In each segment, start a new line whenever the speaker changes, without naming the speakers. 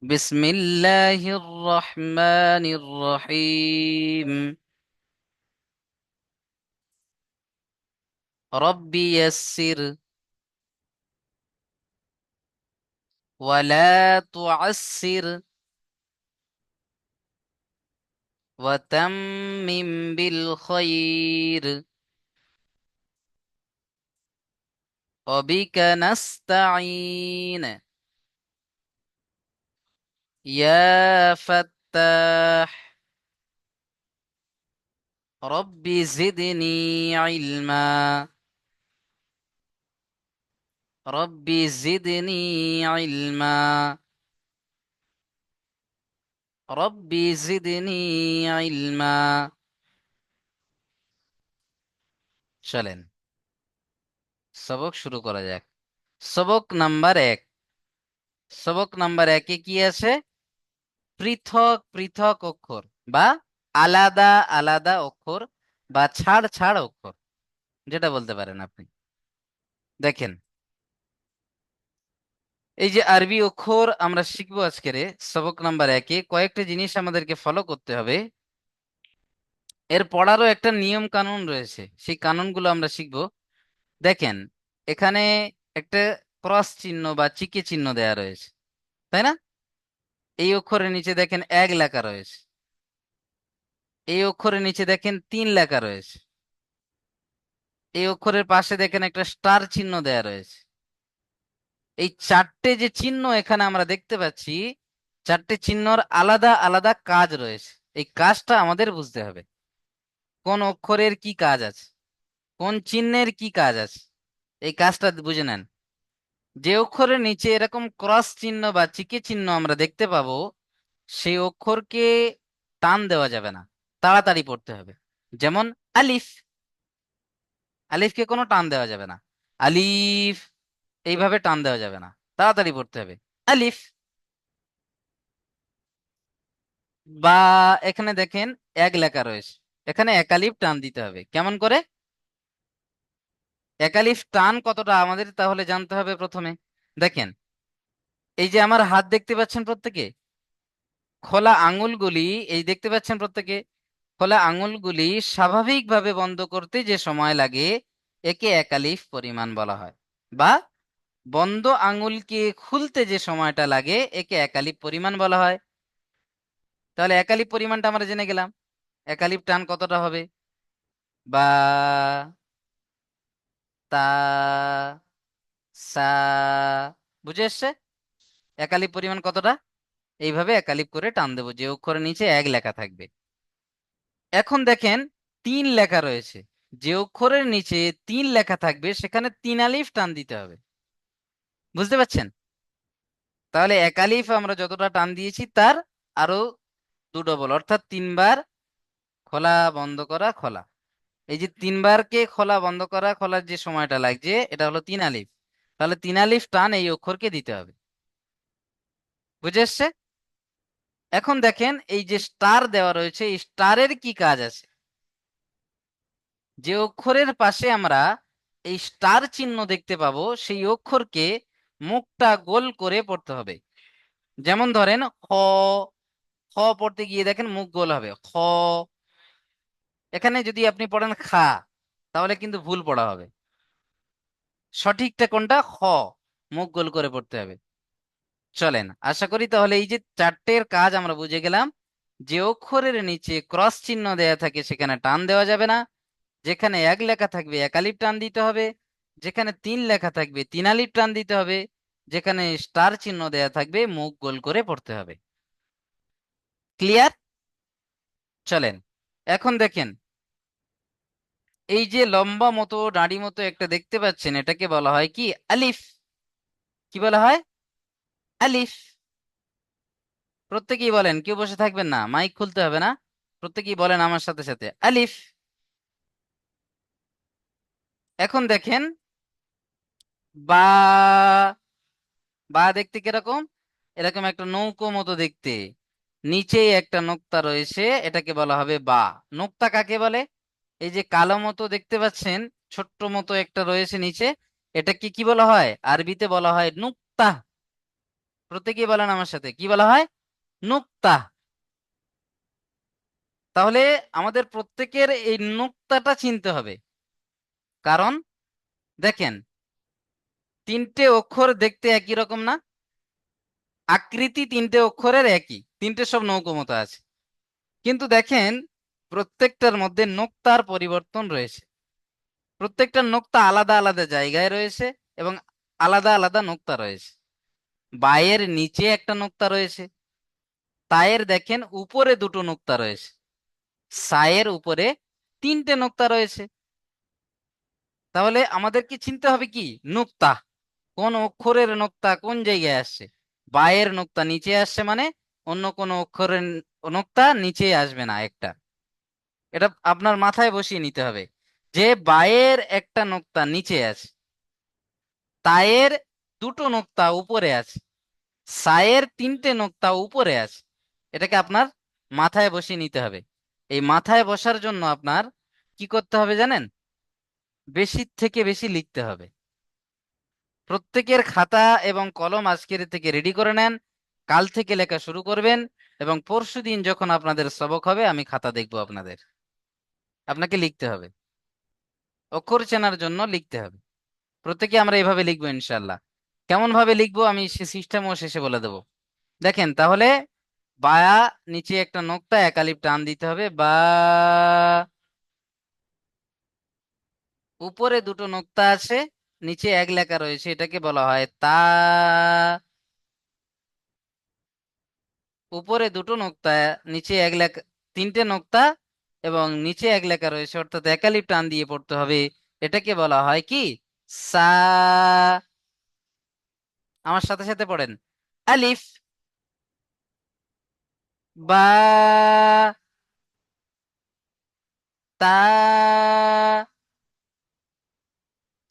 বিসমিল্লাহির রহমানির রহিম। রব্বি ইয়াসসির ওয়ালা তুআসসির ওয়াতাম্মিম বিল খায়র ওয়াবিকা নাস্তাঈন ইয়া ফাত্তাহ রব্বি জিদনি ইলমা রব্বি জিদনি ইলমা রব্বি জিদনি ইলমা। চলেন সবক শুরু করা যাক। সবক নাম্বার 1। সবক নাম্বার 1-এ কি আছে? পৃথক পৃথক অক্ষর বা আলাদা আলাদা অক্ষর বা ছাড় ছাড় অক্ষর, যেটা বলতে পারেন আপনি। দেখেন, এই যে আরবি অক্ষর আমরা শিখবো আজকের সবক নাম্বার 1-এ, কয়েকটা জিনিস আমাদেরকে ফলো করতে হবে। এর পড়ারও একটা নিয়ম কানুন রয়েছে, সেই কানুনগুলো আমরা শিখবো। দেখেন, এখানে একটা ক্রস চিহ্ন বা চিকে চিহ্ন দেয়া রয়েছে, তাই না? এই অক্ষরের নিচে দেখেন 1 লেখা রয়েছে। এই অক্ষরের নিচে দেখেন 3 লেখা রয়েছে। এই অক্ষরের পাশে দেখেন একটা স্টার চিহ্ন দেয়া রয়েছে। এই চারটে যে চিহ্ন এখানে আমরা দেখতে পাচ্ছি, চারটে চিহ্নর আলাদা আলাদা কাজ রয়েছে। এই কাজটা আমাদের বুঝতে হবে, কোন অক্ষরের কি কাজ আছে, কোন চিহ্নের কি কাজ আছে। এই কাজটা বুঝে নেন। যে অক্ষরের নিচে এরকম ক্রস চিহ্ন বা চিকে চিহ্ন আমরা দেখতে পাবো, সেই অক্ষরকে টান দেওয়া যাবে না, তাড়াতাড়ি পড়তে হবে। যেমন আলিফ, আলিফকে কোনো টান দেওয়া যাবে না। আলিফ এইভাবে টান দেওয়া যাবে না, তাড়াতাড়ি পড়তে হবে। আলিফ। বা এখানে দেখেন 1 লেখা রয়েছে, এখানে একালিফ টান দিতে হবে। কেমন করে? একালিফ টান কতটা আমাদের তাহলে জানতে হবে প্রথমে। দেখেন, এই যে আমার হাত দেখতে পাচ্ছেন প্রত্যেকে, খোলা আঙুলগুলি, এই দেখতে পাচ্ছেন প্রত্যেকে, খোলা আঙুলগুলি স্বাভাবিকভাবে বন্ধ করতে যে সময় লাগে, একে একালিফ পরিমাণ বলা হয়। বা বন্ধ আঙুলকে খুলতে যে সময়টা লাগে, একে একালিফ পরিমাণ বলা হয়। তাহলে একালিফ পরিমাণটা আমরা জেনে গেলাম। একালিফ টান কতটা হবে? বা, তা, সা, বুঝে এসছে একালিফ পরিমাণ কতটা? এইভাবে একালিফ করে টান দেবো, যে অক্ষরের নিচে 1 লেখা থাকবে। এখন দেখেন 3 লেখা রয়েছে, যে অক্ষরের নিচে 3 লেখা থাকবে সেখানে 3 আলিফ টান দিতে হবে। বুঝতে পারছেন? তাহলে একালিফ আমরা যতটা টান দিয়েছি তার আরো 2 ডবল, অর্থাৎ 3 বার খোলা বন্ধ করা খোলা। এই যে 3 বারকে খোলা বন্ধ করা খোলার যে সময়টা লাগছে, এটা হলো 3 আলিফ। তাহলে 3 আলিফ টান এই অক্ষরকে দিতে হবে। বুঝে এসছে? এখন দেখেন, এই যে স্টার দেওয়া রয়েছে, এই স্টারের কি কাজ আছে? যে অক্ষরের পাশে আমরা এই স্টার চিহ্ন দেখতে পাবো, সেই অক্ষরকে মুখটা গোল করে পড়তে হবে। যেমন ধরেন খ, খ পড়তে গিয়ে দেখেন মুখ গোল হবে খ। এখানে যদি আপনি পড়েন খা, তাহলে কিন্তু ভুল পড়া হবে। সঠিকটা কোনটা? খ, মুখ গোল করে পড়তে হবে। চলেন, আশা করি তাহলে এই যে চারটের কাজ আমরা বুঝে গেলাম। যে অক্ষরের নিচে ক্রস চিহ্ন দেয়া থাকে সেখানে টান দেওয়া যাবে না। যেখানে 1 লেখা থাকবে একালিফ টান দিতে হবে। যেখানে 3 লেখা থাকবে 3 আলিফ টান দিতে হবে। যেখানে স্টার চিহ্ন দেয়া থাকবে মুখ গোল করে পড়তে হবে। ক্লিয়ার? চলেন, এখন দেখেন, এই যে লম্বা মতো দাঁড়ি মতো একটা দেখতে পাচ্ছেন, এটাকে বলা হয় কি? আলিফ। কি বলা হয়? আলিফ। প্রত্যেকেই বলেন, কেউ বসে থাকবেন না, মাইক খুলতে হবে না। প্রত্যেকেই বলেন আমার সাথে সাথে, আলিফ। এখন দেখেন বা, বা দেখতে কিরকম? এরকম একটা নৌকো মতো দেখতে, নিচেই একটা নোক্তা রয়েছে, এটাকে বলা হবে বা। নোক্তা কাকে বলে? এই যে কালো মতো দেখতে পাচ্ছেন, ছোট্ট মতো একটা রয়েছে নিচে, এটাকে কি বলা হয়? আরবিতে বলা হয় নুক্তা। প্রত্যেকেই বলেন আমার সাথে, কি বলা হয়? নুক্তা। তাহলে আমাদের প্রত্যেকের এই নুক্তাটা চিনতে হবে। কারণ দেখেন, তিনটে অক্ষর দেখতে একই রকম না? আকৃতি তিনটে অক্ষরের একই, তিনটে সব নৌকোমতো আছে, কিন্তু দেখেন প্রত্যেকটার মধ্যে নোক্তার পরিবর্তন রয়েছে। প্রত্যেকটা নোক্তা আলাদা আলাদা জায়গায় রয়েছে এবং আলাদা আলাদা নোক্তা রয়েছে। বায়ের নিচে একটা নোক্তা রয়েছে, তায়ের দেখেন উপরে দুটো নোক্তা রয়েছে, সায়ের উপরে তিনটে নোক্তা রয়েছে। তাহলে আমাদেরকে চিনতে হবে কি? নোক্তা। কোন অক্ষরের নোক্তা কোন জায়গায় আসছে। বায়ের নোক্তা নিচে আসছে মানে অন্য কোন অক্ষরের নোক্তা নিচে আসবে না একটা। এটা আপনার মাথায় বসিয়ে নিতে হবে যে বায়ের একটা নোক্তা নিচে আছে, তায়ের দুটো নোক্তা উপরে আছে, সায়ের তিনটে নোক্তা উপরে আছে। এটাকে আপনার মাথায় বসিয়ে নিতে হবে। এই মাথায় বসার জন্য আপনার কি করতে হবে জানেন? বেশি থেকে বেশি লিখতে হবে। প্রত্যেকের খাতা এবং কলম আজকের থেকে রেডি করে নেন, কাল থেকে লেখা শুরু করবেন, এবং পরশুদিন যখন আপনাদের সবক হবে আমি খাতা দেখবো আপনাদের। আপনাকে লিখতে হবে, অক্ষর চেনার জন্য লিখতে হবে। প্রত্যেকে আমরা এভাবে লিখবো ইনশাল্লাহ। কেমন ভাবে লিখবো আমি সে সিস্টেমও শেষে বলে দেবো। দেখেন তাহলে, বায়া, নিচে একটা নোক্তা একালিপ টান দিতে হবে বা, উপরে দুটো নোক্তা আছে, নিচে এক লেখা রয়েছে, এটাকে বলা হয় তা। উপরে দুটো নোক্তা, নিচে এক লেখা, তিনটে নোক্তা এবং নিচে এক লেখা রয়েছে, অর্থাৎ একালিপ টান দিয়ে পড়তে হবে। এটাকে বলা হয় কি? সা। আমার সাথে সাথে পড়েন। আলিফ, বা, তা,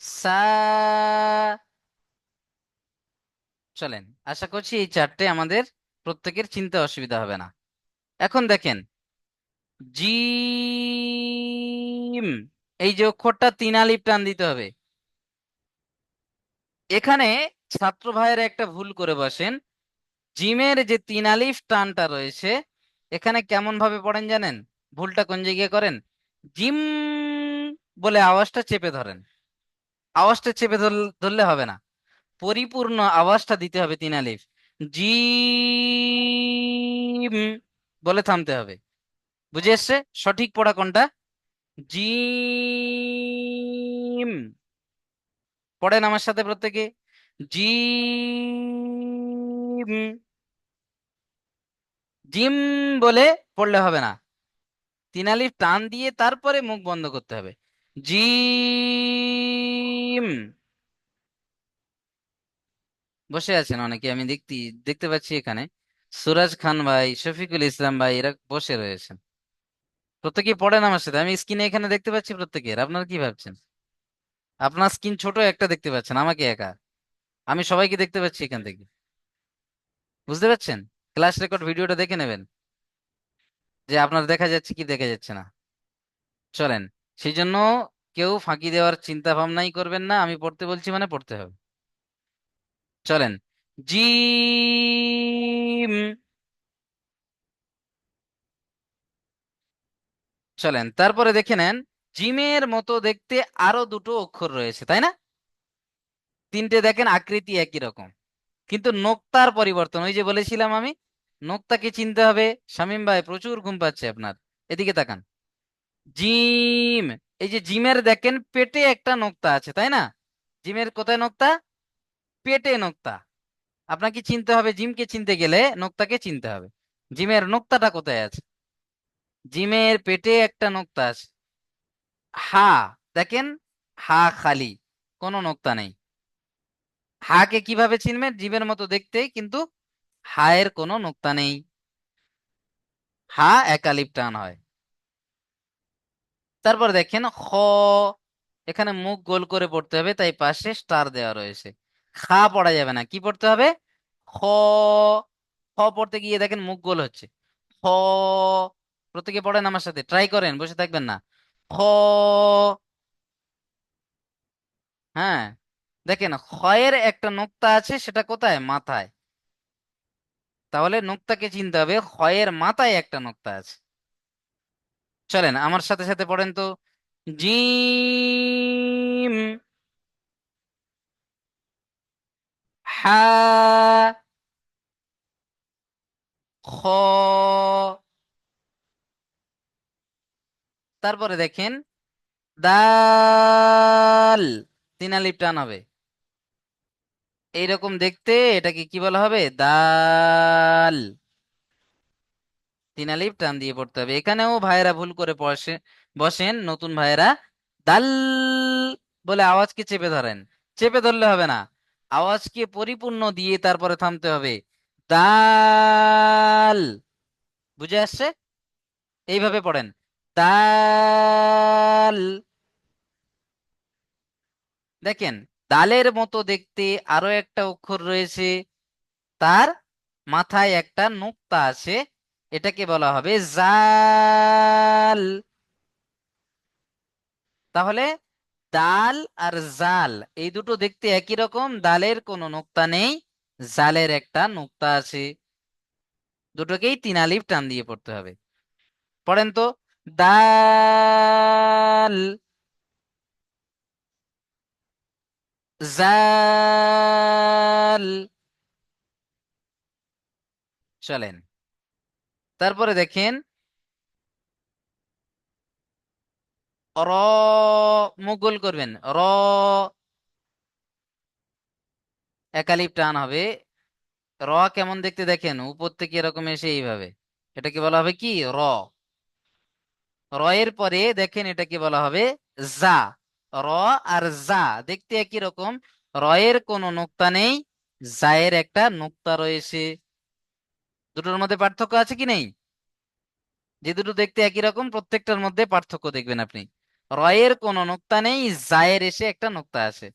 সা। চলেন, আশা করছি এই চারটে আমাদের প্রত্যেকের চিন্তা অসুবিধা হবে না। এখন দেখেন, জিম, এই যে অক্ষরটা তিন আলিফ টান দিতে হবে। এখানে ছাত্র ভাইয়েরা একটা ভুল করে বসেন। জিমের যে তিন আলিফ টানটা রয়েছে, এখানে কেমন ভাবে পড়েন জানেন? ভুলটা কোন জায়গায় করেন? জিম বলে আওয়াজটা চেপে ধরেন। আওয়াজটা চেপে ধরলে হবে না, পরিপূর্ণ আওয়াজটা দিতে হবে তিন আলিফ। জিম বলে থামতে হবে। বুঝে এসছে সঠিক পড়া কোনটা? জিম। পড়েন আমার সাথে প্রত্যেকে, জিম। জিম বলে পড়লে হবে না, তিন আলিফ টান দিয়ে তারপরে মুখ বন্ধ করতে হবে। জিম। বসে আছেন অনেকে, আমি দেখতে পাচ্ছি এখানে। সুরাজ খান ভাই, শফিকুল ইসলাম ভাই, এরা বসে রয়েছেন। প্রত্যেকে পড়েন আমার সাথে, আমি স্ক্রিনে এখানে দেখতে পাচ্ছি প্রত্যেকের। আপনারা কি ভাবছেন? আপনার স্ক্রিন ছোট একটা দেখতে পাচ্ছেন, আমাকে একা? আমি সবাইকে দেখতে পাচ্ছি এখান থেকে। বুঝতে পারছেন? ক্লাস রেকর্ড ভিডিওটা দেখে নেবেন যে আপনার দেখা যাচ্ছে কি দেখা যাচ্ছে না। চলেন, সেই জন্য কেউ ফাঁকি দেওয়ার চিন্তা ভাবনাই করবেন না, আমি পড়তে বলছি মানে পড়তে হবে। চলেন, জিম। চলেন তারপরে দেখে নেন, জিমের মতো দেখতে আরো দুটো অক্ষর রয়েছে, তাই না? তিনটে দেখেন আকৃতি একই রকম, কিন্তু নোক্তার পরিবর্তন। ওই যে বলেছিলাম আমি, নোক্তাকে চিনতে হবে। শামীম ভাই প্রচুর ঘুম পাচ্ছে আপনার, এদিকে তাকান। জিম, এই যে জিমের দেখেন পেটে একটা নোক্তা আছে, তাই না? জিমের কোথায় নোক্তা? পেটে নোক্তা। আপনাকে চিনতে হবে, জিমকে চিনতে গেলে নোক্তাকে চিনতে হবে। জিমের নোক্তাটা কোথায় আছে? জিমের পেটে একটা নোক্তা আছে। হা, দেখেন, হা খালি, কোনো নোক্তা নেই। হাকে কিভাবে চিনবেন? জিমের মতো দেখতে, কিন্তু হায়ের কোনো নোক্তা নেই। হা একালিপ টান হয়। তারপর দেখেন খ, এখানে মুখ গোল করে পড়তে হবে, তাই পাশে স্টার দেওয়া রয়েছে। খা পড়া যাবে না, কি পড়তে হবে? খ। খ পড়তে গিয়ে দেখেন মুখ গোল হচ্ছে। খ। প্রত্যেকে পড়েন আমার সাথে, ট্রাই করেন, বসে থাকবেন না। খ। হ্যাঁ, দেখেন খয়ের একটা নোক্তা আছে, সেটা কোথায়? মাথায়। তাহলে নোক্তাকে চিনতে হবে, খয়ের মাথায় একটা নোক্তা আছে। চলেন আমার সাথে সাথে পড়েন তো। জিম, হা, খ, তারপরে দেখেন দাল, তিন আলিফ টান হবে। এইরকম দেখতে এটাকে কি বলা হবে? দাল, তিন আলিফ টান দিয়ে পড়তে হবে। এখানেও ভাইয়েরা ভুল করে বসেন নতুন ভাইয়েরা, দাল বলে আওয়াজকে চেপে ধরেন। চেপে ধরলে হবে না, আওয়াজকে পরিপূর্ণ দিয়ে তারপরে থামতে হবে। দাল, বুঝে আসছে? এইভাবে পড়েন, দাল। দেখেন, দালের মতো দেখতে আরো একটা অক্ষর রয়েছে, তার মাথায় একটা নোক্তা আছে, এটাকে বলা হবে জাল। তাহলে দাল আর জাল এই দুটো দেখতে একই রকম, দালের কোনো নোক্তা নেই, জালের একটা নোক্তা আছে। দুটোকেই তিন আলিফ টান দিয়ে পড়তে হবে। পড়েন তো, দাল, জাল। চলেন তারপরে দেখেন র, মুখ গোল করবেন, র, একালিপ টান হবে। র কেমন দেখতে দেখেন, উপর থেকে এরকম এসে এইভাবে, এটাকে বলা হবে কি? র। র এর পরে দেখেন এটাকে বলা হবে জা। র আর জা দেখতে একই রকম, র এর কোনো নোক্তা নেই, জায়ের একটা নোক্তা রয়েছে। দুটোর মধ্যে পার্থক্য আছে কি নেই? যে দুটো দেখতে একই রকম প্রত্যেকটার মধ্যে পার্থক্য দেখবেন আপনি। র এর কোনো নোক্তা নেই, জায়ের এসে একটা নোক্তা আছে।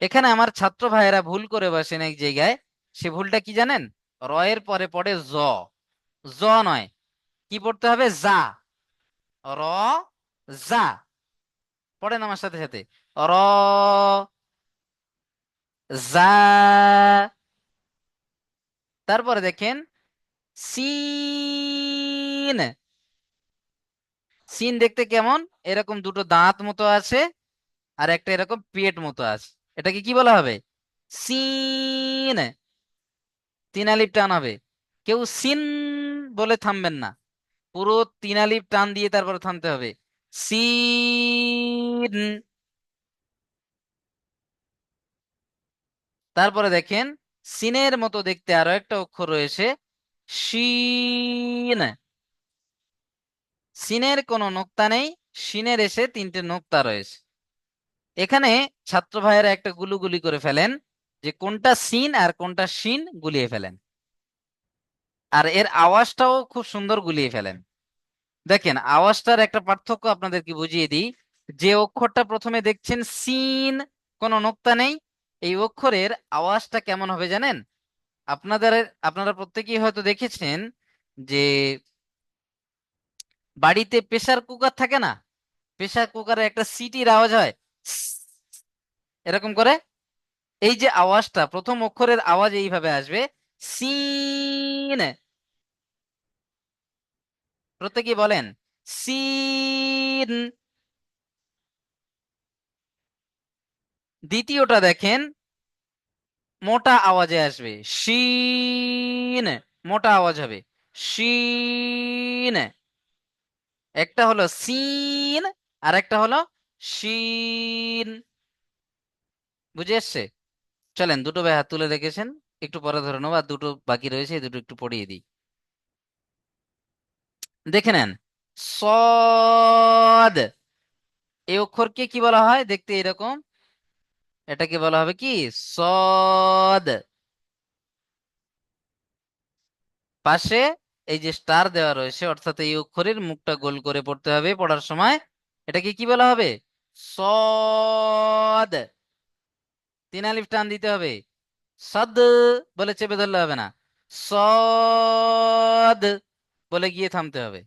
এখানে আমার ছাত্র ভাইয়েরা ভুল করে বসেন এক জায়গায়। সে ভুলটা কি জানেন? র এর পরে পড়ে জ, জ নয়, কি পড়তে হবে? জা, র, জা। পড়েন আমার সাথে সাথে, র, জা। তারপরে দেখেন সিন, সিন দেখতে কেমন? এরকম দুটো দাঁত মতো আছে, আর একটা এরকম পেট মতো আছে, এটাকে কি বলা হবে? সিন, তিন আলিফ টান হবে। কেউ সিন বলে থামবেন না, পুরো তিন আলিফ টান দিয়ে তারপরে থামতে হবে। সিন। তারপরে দেখেন সিনের মতো দেখতে আরো একটা অক্ষর রয়েছে, শিন। সিনের কোনো নোক্তা নেই, শিনের এসে তিনটে নোক্তা রয়েছে। এখানে ছাত্র ভাইয়েরা একটা গুলুগুলি করে ফেলেন, যে কোনটা সিন আর কোনটা শিন গুলিয়ে ফেলেন, আর এর আওয়াজটাও খুব সুন্দর গুলিয়ে ফেলেন। দেখেন আওয়াজটার একটা পার্থক্য আপনাদেরকে বুঝিয়ে দিই। যে অক্ষরটা প্রথমে দেখছেন সিন, কোনো নোক্তা নেই, এই অক্ষরের আওয়াজটা কেমন হবে জানেন? আপনাদের, আপনারা প্রত্যেকেই হয়তো দেখেছেন যে বাড়িতে প্রেসার কুকার থাকে না, প্রেসার কুকারে একটা সিটির আওয়াজ হয়, এরকম করে। এই যে আওয়াজটা, প্রথম অক্ষরের আওয়াজ এইভাবে আসবে, সিন। প্রত্যেকেই বলেন সিন। দ্বিতীয়টা দেখেন মোটা আওয়াজে আসবে, শিন, মোটা আওয়াজ হবে, শিন। একটা হলো সিন, আর একটা হলো শিন। বুঝে এসছে? চলেন, দুটো ভাই হাত তুলে রেখেছেন, একটু পরে ধরে নেবো, আর দুটো বাকি রয়েছে, এই দুটো একটু পড়িয়ে দিই। দেখে নেন, সদ, এই অক্ষরকে কি বলা হয় দেখতে এরকম? এটাকে বলা হবে কি? সদ। পাশে এই যে স্টার দেওয়া রয়েছে, অর্থাৎ এই অক্ষরের মুখটা গোল করে পড়তে হবে পড়ার সময়, এটাকে কি বলা হবে? সদ। তিন আলিফ টান দিতে হবে, সদ বলে চেপে ধরলে হবে না, সদ বলে গিয়ে থামতে হবে।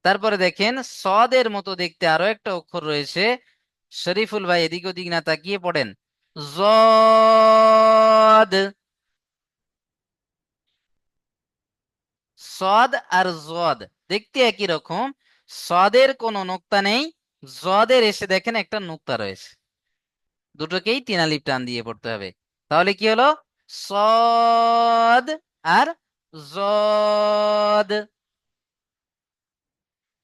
তারপরে দেখেন সদের মতো দেখতে আরো একটা অক্ষর রয়েছে, শরীফুল ভাই এদিক ওদিক না তাকিয়ে পড়েন, জদ। সদ আর জদ দেখতে একই রকম, সদের কোনো নোক্তা নেই, জদের এসে দেখেন একটা নোক্তা রয়েছে, দুটোকেই 3 আলিফ টান দিয়ে পড়তে হবে। তাহলে কি হলো? সদ আর জদ।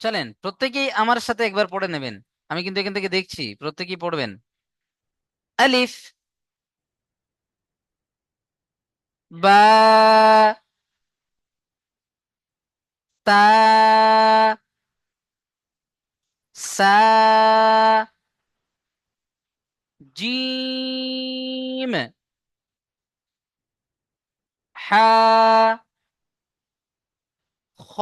চলেন প্রত্যেকেই আমার সাথে একবার পড়ে নেবেন, আমি কিন্তু এখান থেকে দেখছি, প্রত্যেকেই পড়বেন। আলিফ, বা, তা, সা, জিম, হা, খ,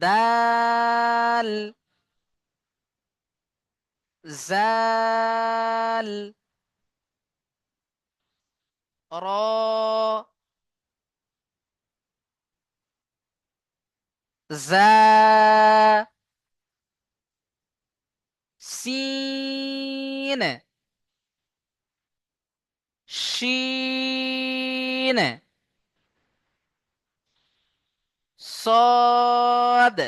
দাল, জাল, র, জা, সিন, শিন, صاد،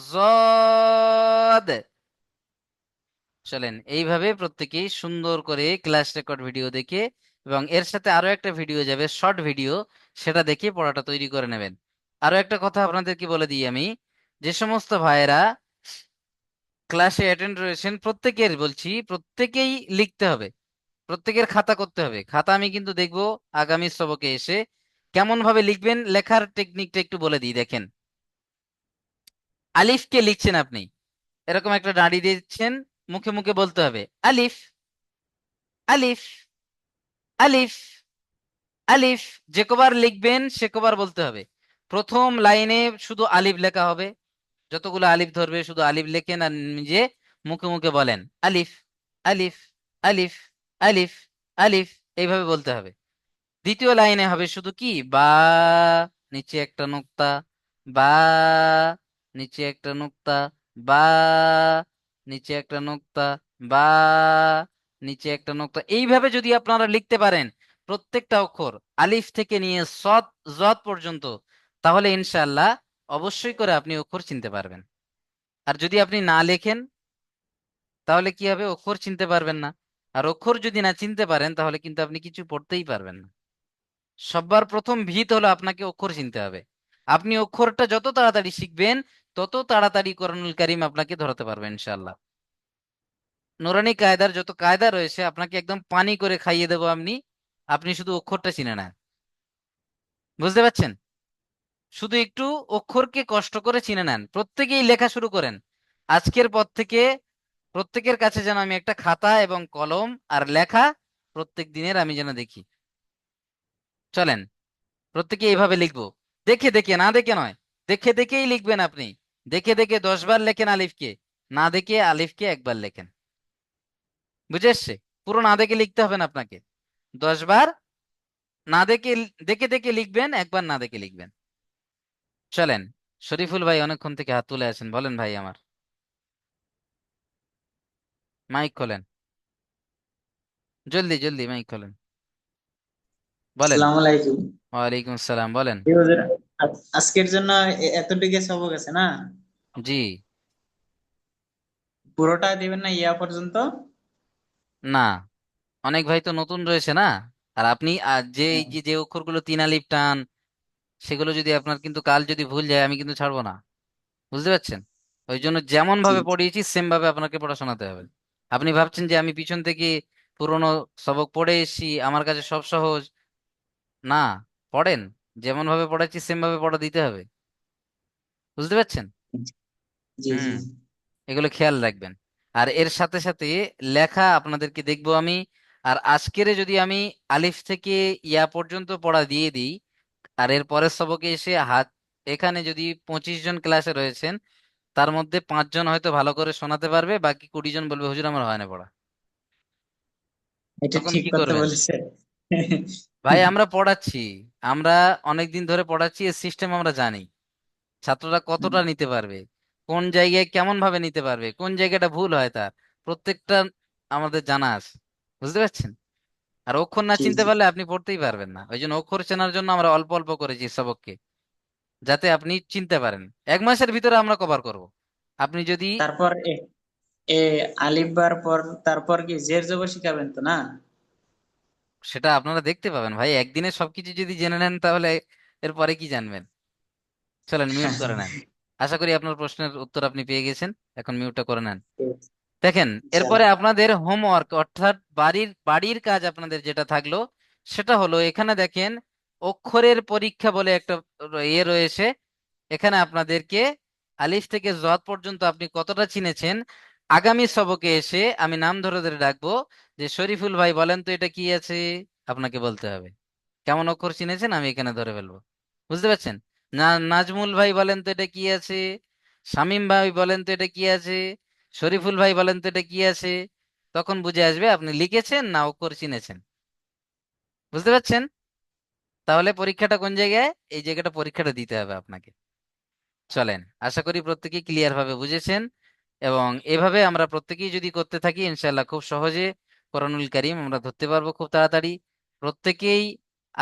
জদ। চলেন এইভাবে প্রত্যেকেই সুন্দর করে ক্লাস রেকর্ড ভিডিও দেখে এবং এর সাথে আরো একটা ভিডিও যাবে শর্ট ভিডিও, সেটা দেখে পড়াটা তৈরি করে নেবেন। আরো একটা কথা আপনাদেরকে বলে দিই আমি, যে সমস্ত ভাইয়েরা ক্লাসে অ্যাটেন্ড রয়েছেন প্রত্যেকের বলছি, প্রত্যেকেই লিখতে হবে, প্রত্যেকের খাতা করতে হবে। খাতা আমি কিন্তু দেখবো আগামী সবকে এসে কেমন ভাবে লিখবেন, লেখার টেকনিকটা একটু বলে দিই দেখেন। আলিফকে লিখছেন আপনি, এরকম একটা দাঁড়িয়ে দিচ্ছেন, মুখে মুখে বলতে হবে আলিফ, আলিফ, আলিফ, আলিফ। যে কবার লিখবেন সে কবার বলতে হবে। প্রথম লাইনে শুধু আলিফ লেখা হবে, যতগুলো আলিফ ধরবে শুধু আলিফ লেখেন আর নিজে মুখে মুখে বলেন আলিফ, আলিফ, আলিফ, আলিফ, আলিফ, এইভাবে বলতে হবে। দ্বিতীয় লাইনে হবে শুধু কি বা, নিচে একটা নোক্তা, বা, নিচে একটা নোক্তা, বা, নিচে একটা নোক্তা, বা, নিচে একটা নোক্তা, এইভাবে যদি আপনারা লিখতে পারেন প্রত্যেকটা অক্ষর আলিফ থেকে নিয়ে সদ, জদ পর্যন্ত, তাহলে ইনশাআল্লাহ অবশ্যই করে আপনি অক্ষর চিনতে পারবেন। আর যদি আপনি না লেখেন তাহলে কি হবে? অক্ষর চিনতে পারবেন না। আর অক্ষর যদি না চিনতে পারেন তাহলে কিন্তু আপনি কিছু পড়তেই পারবেন না। সবার প্রথম ভিত হলো আপনাকে অক্ষর চিনতে হবে। আপনি অক্ষরটা যত তাড়াতাড়ি শিখবেন তত তাড়াতাড়ি কোরআনুল কারীম আপনাকে ধরাতে পারবেন ইনশাআল্লাহ। নুরানি কায়দার যত কায়দা রয়েছে আপনাকে একদম পানি করে খাইয়ে দেবো আমি, আপনি শুধু অক্ষরটা চিনে নেন। বুঝতে পারছেন? শুধু একটু অক্ষরকে কষ্ট করে চিনে নেন, প্রত্যেকেই লেখা শুরু করেন। আজকের পর থেকে প্রত্যেকের কাছে যেন আমি একটা খাতা এবং কলম আর লেখা প্রত্যেক দিনের আমি যেন দেখি। চলেন প্রত্যেকে এইভাবে লিখবো, দেখে দেখে, না দেখে নয়, দেখে দেখেই লিখবেন আপনি। দেখে দেখে 10 বার লেখেন আলিফকে, না দেখে আলিফকে একবার লেখেন। বুঝে এসছে? পুরো না দেখে লিখতে হবে না আপনাকে, 10 বার না দেখে, দেখে দেখে লিখবেন, একবার না দেখে লিখবেন। চলেন, শরীফুল ভাই অনেকক্ষণ থেকে হাত তুলে আছেন, বলেন ভাই আমার, মাইক খোলেন, জলদি জলদি মাইক খোলেন, বলেন।
আসসালামু আলাইকুম।
ওয়ালাইকুম আসসালাম, বলেন।
কি হুজুর, আজকের জন্য এতটুকু সবক আছে না?
জি।
পুরোটা দিবেন না ইয়া পর্যন্ত?
না, অনেক ভাই তো নতুন রয়েছে না। আর আপনি যে এই যে যে অক্ষরগুলো 3 আলিফ টান, সেগুলো যদি আপনার কিন্তু কাল যদি ভুল যায় আমি কিন্তু ছাড়বো না। বুঝতে পারছেন? ওই জন্য যেমন
জি।
ভাবে পড়িয়েছি সেম ভাবে আপনাকে পড়া শোনাতে হবে। আপনি ভাবছেন যে আমি পিছন থেকে পুরোনো সবক পড়ে এসেছি, আমার কাছে সব সহজ, না, পড়েন, যেমন ভাবে পড়াচ্ছি সেম ভাবে পড়া দিতে হবে। বুঝতে পারছেন?
জি জি।
হুম, এগুলো খেয়াল রাখবেন। আর এর সাথে সাথে লেখা আপনাদেরকে দেখবো আমি। আর আজকের যদি আমি আলিফ থেকে ইয়া পর্যন্ত পড়া দিয়ে দিই, আর এর পরের সবকে এসে হাত, এখানে যদি 25 জন ক্লাসে রয়েছেন তার মধ্যে 5 জন হয়তো ভালো করে শোনাতে পারবে, বাকি 20 জন বলবে হুজুর আমার হয় না পড়া।
এটা
তখন
ঠিক
কি
কথা
করবেন?
বলেছে।
ভাই আমরা পড়াচ্ছি, আমরা অনেক দিন ধরে পড়াচ্ছি, এর সিস্টেম আমরা জানি, ছাত্ররা কতটা নিতে পারবে, কোন জায়গায় কেমন ভাবে নিতে পারবে, কোন জায়গাটা ভুল হয় তার প্রত্যেকটা আমাদের জানা আছে। বুঝতে পারছেন? আর অক্ষর না
জি
চিনতে
জি।
পারলে আপনি পড়তেই পারবেন না। ওই জন্য অক্ষর চেনার জন্য আমরা অল্প অল্প করেছি সবককে, যাতে আপনি চিনতে পারেন। 1 মাসের ভিতরে আমরা কভার করব। আপনি যদি,
তারপর এ আলিফ বার পর তারপর কি জের জবর শিখাবেন তো না?
সেটা আপনারা দেখতে পাবেন ভাই, একদিনে সবকিছু যদি জেনে নেন তাহলে এরপরে কি জানবেন। চলেন মিউট করে নেন। আশা করি আপনার প্রশ্নের উত্তর আপনি পেয়ে গেছেন। এখন মিউটটা করে নেন। দেখেন, এরপরে
ইনশাআল্লাহ।
আপনাদের হোমওয়ার্ক অর্থাৎ বাড়ির বাড়ির কাজ আপনাদের যেটা থাকলো সেটা হলো, এখানে দেখেন অক্ষরের পরীক্ষা বলে একটা রয়েছে। এখানে আপনাদেরকে আলিফ থেকে জদ পর্যন্ত আপনি কতটা চিনেছেন, আগামী সবকে এসে আমি নাম ধরে ধরে ডাকবো, যে শরীফুল ভাই বলেন তো এটা কি আছে, আপনাকে বলতে হবে কেমন অক্ষর চিনেছেন, আমি এখানে ধরে ফেলবো। বুঝতে পারছেন? না, নাজমুল ভাই বলেন তো এটা কি আছে, শামীম ভাই বলেন তো এটা কি আছে, শরীফুল ভাই বলেন তো এটা কি আছে। তখন বুঝে আসবে আপনি লিখেছেন না অক্ষর চিনেছেন। বুঝতে পারছেন? তাহলে পরীক্ষাটা কোন জায়গায়, এই জায়গাটা পরীক্ষাটা দিতে হবে আপনাকে। চলেন, আশা করি প্রত্যেকেই ক্লিয়ার ভাবে বুঝেছেন। এবং এভাবে আমরা প্রত্যেকেই যদি করতে থাকি, ইনশাল্লাহ খুব সহজে কোরআনুল কারীম আমরা ধরতে পারবো খুব তাড়াতাড়ি। প্রত্যেকেই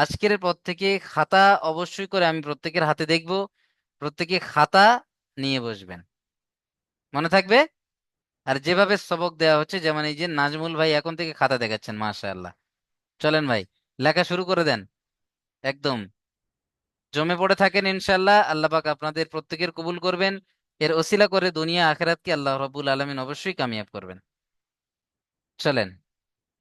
আজকের পর থেকে খাতা অবশ্যই করে আমি প্রত্যেকের হাতে দেখব, প্রত্যেকে খাতা নিয়ে বসবেন, মনে থাকবে। আর যেভাবে সবক দেওয়া হচ্ছে, যেমন এই যে নাজমুল ভাই এখন থেকে খাতা দেখাচ্ছেন, মাশাআল্লাহ। চলেন ভাই, লেখা শুরু করে দেন। একদম জমে পড়ে থাকেন, ইনশাল্লাহ আল্লাহ পাক আপনাদের প্রত্যেকের কবুল করবেন। এর ওসিলা করে দুনিয়া আখিরাতকে আল্লাহ রাব্বুল আলামিন অবশ্যই কামিয়াব করবেন। চলেন।